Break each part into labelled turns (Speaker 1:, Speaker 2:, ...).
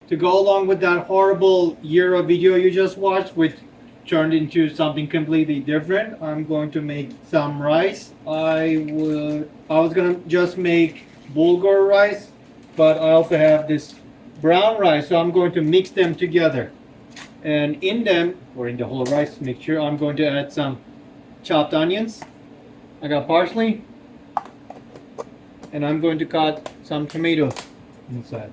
Speaker 1: to go along with that horrible year of video you just watched, which turned into something completely different, I'm going to make some rice. I was gonna just make Bulgur rice, but I also have this brown rice, so I'm going to mix them together. And in them, or in the whole rice mixture, I'm going to add some chopped onions. I got parsley, and I'm going to cut some tomatoes inside.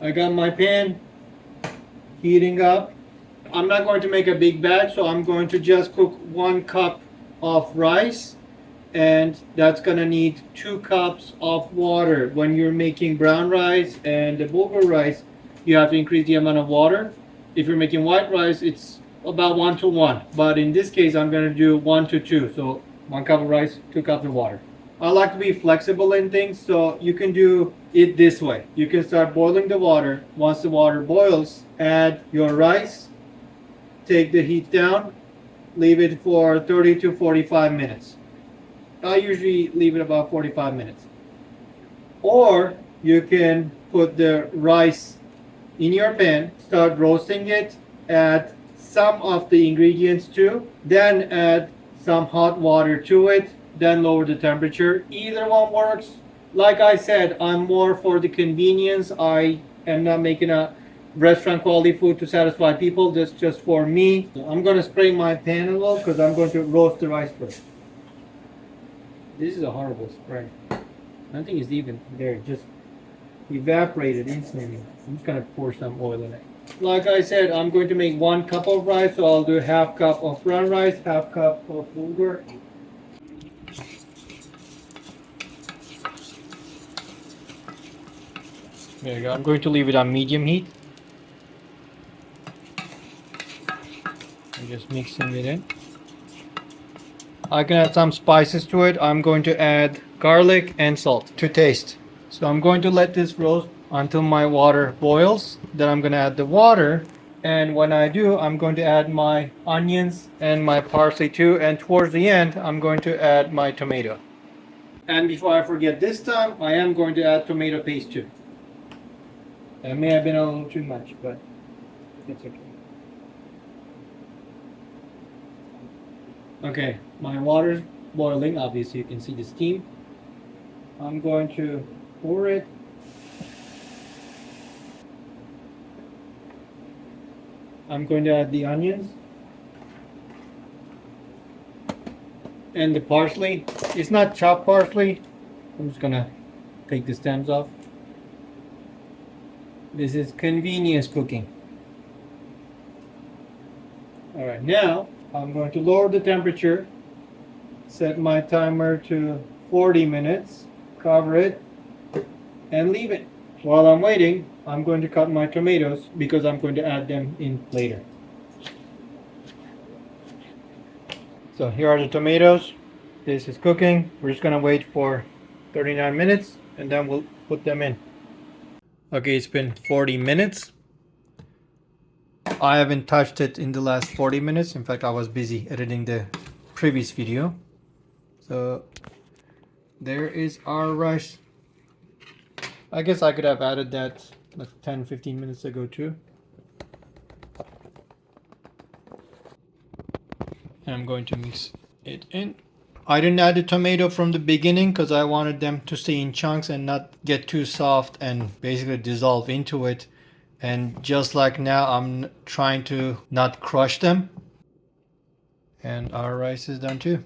Speaker 1: I got my pan heating up. I'm not going to make a big batch, so I'm going to just cook 1 cup of rice, and that's gonna need 2 cups of water. When you're making brown rice and the bulgur rice, you have to increase the amount of water. If you're making white rice, it's about 1 to 1, but in this case I'm gonna do 1 to 2. So 1 cup of rice, 2 cups of water. I like to be flexible in things, so you can do it this way. You can start boiling the water. Once the water boils, add your rice, take the heat down, leave it for 30 to 45 minutes. I usually leave it about 45 minutes. Or you can put the rice in your pan, start roasting it, add some of the ingredients too, then add some hot water to it, then lower the temperature. Either one works. Like I said, I'm more for the convenience. I am not making a restaurant quality food to satisfy people. That's just for me. I'm going to spray my pan a little because I'm going to roast the rice first. This is a horrible spray. Nothing is even there. It just evaporated instantly. I'm just going to pour some oil in it. Like I said, I'm going to make 1 cup of rice, so I'll do half cup of brown rice, half cup of bulgur. There you go. I'm going to leave it on medium heat. I'm just mixing it in. I can add some spices to it. I'm going to add garlic and salt to taste. So I'm going to let this roast until my water boils. Then I'm going to add the water. And when I do, I'm going to add my onions and my parsley too. And towards the end, I'm going to add my tomato. And before I forget this time, I am going to add tomato paste too. That may have been a little too much, but it's okay. Okay, my water's boiling. Obviously, you can see the steam. I'm going to pour it. I'm going to add the onions and the parsley. It's not chopped parsley. I'm just gonna take the stems off. This is convenience cooking. All right, now I'm going to lower the temperature, set my timer to 40 minutes, cover it, and leave it. While I'm waiting, I'm going to cut my tomatoes because I'm going to add them in later. So here are the tomatoes. This is cooking. We're just going to wait for 39 minutes and then we'll put them in. Okay, it's been 40 minutes. I haven't touched it in the last 40 minutes. In fact, I was busy editing the previous video. So there is our rice. I guess I could have added that like 10-15 minutes ago too. And I'm going to mix it in. I didn't add the tomato from the beginning because I wanted them to stay in chunks and not get too soft and basically dissolve into it. And just like now, I'm trying to not crush them. And our rice is done too.